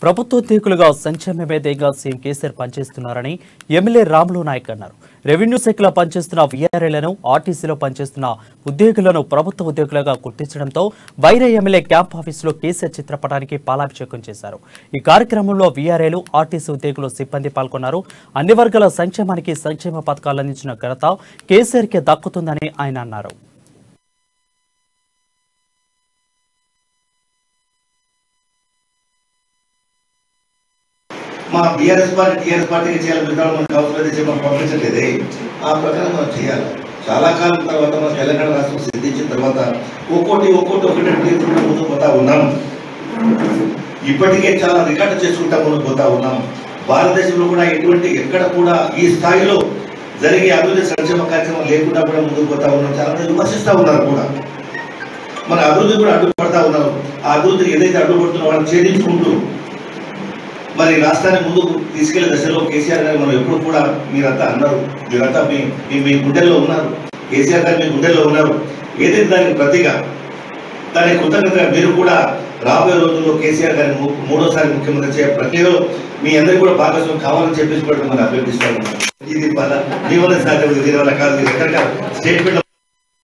ప్రభుత్వోద్యోగులుగా సంక్షేమమే ధ్యేయంగా సీఎం కేసీఆర్ పనిచేస్తున్నారని ఎమ్మెల్యే రాములు నాయక్ అన్నారు. రెవెన్యూ శాఖలో పనిచేస్తున్న వీఆర్ఏలను, ఆర్టీసీలో పనిచేస్తున్న ఉద్యోగులను ప్రభుత్వ ఉద్యోగులుగా గుర్తించడంతో వైరా ఎమ్మెల్యే క్యాంప్ ఆఫీసులో కేసీఆర్ చిత్రపటానికి పాలాభిషేకం చేశారు. ఈ కార్యక్రమంలో వీఆర్ఏలు, ఆర్టీసీ ఉద్యోగులు, సిబ్బంది పాల్గొన్నారు. అన్ని వర్గాల సంక్షేమానికి సంక్షేమ పథకాలు అందించిన ఘనత కేసీఆర్కే దక్కుతుందని ఆయన అన్నారు. మా బీఆర్ఎస్ పార్టీ టీఆర్ఎస్ పార్టీకి చేయాలి మిగతాడు మనకు అవసరం అయితే మనం పంపించట్లేదే ఆ ప్రకారం మనం చేయాలి. చాలా కాలం తర్వాత మన తెలంగాణ రాష్ట్రం సిద్ధించిన తర్వాత ఒకటి ముందుకు పోతా ఉన్నాం. ఇప్పటికే చాలా రికార్డు చేసుకుంటా ముందుకు పోతా ఉన్నాం. భారతదేశంలో కూడా ఎక్కడ కూడా ఈ స్థాయిలో జరిగే అభివృద్ధి సంక్షేమ కార్యక్రమం లేకుండా కూడా ముందుకు పోతా ఉన్నాం. చాలా మంది విమర్శిస్తూ ఉన్నారు కూడా, మన అభివృద్ధి కూడా అడ్డుపడతా ఉన్నారు. ఆ అభివృద్ధికి ఏదైతే అడ్డుపడుతున్నా వాళ్ళని ఛేదించుకుంటూ మరి రాష్ట్రాన్ని ముందుకు తీసుకెళ్లే దశలో కేసీఆర్ గారు మనం ఎప్పుడు కూడా మీరంతా అన్నారు, మీరంతా మీ గుండెల్లో ఉన్నారు, కేసీఆర్ గారు మీ గుండెల్లో ఉన్నారు. ఏదైతే దానికి ప్రతిగా దానికి కృతజ్ఞతగా మీరు కూడా రాబోయే రోజుల్లో కేసీఆర్ గారిని మూడోసారి ముఖ్యమంత్రి చేయ ప్రక్రియలో మీ అందరికీ కూడా భాగస్వామ్యం కావాలని చెప్పేసి కూడా మనం అభ్యర్థిస్తాము. ఇది మీ వల్ల సాధ్యం, దీని వల్ల కాదు, రకరకాల స్టేట్మెంట్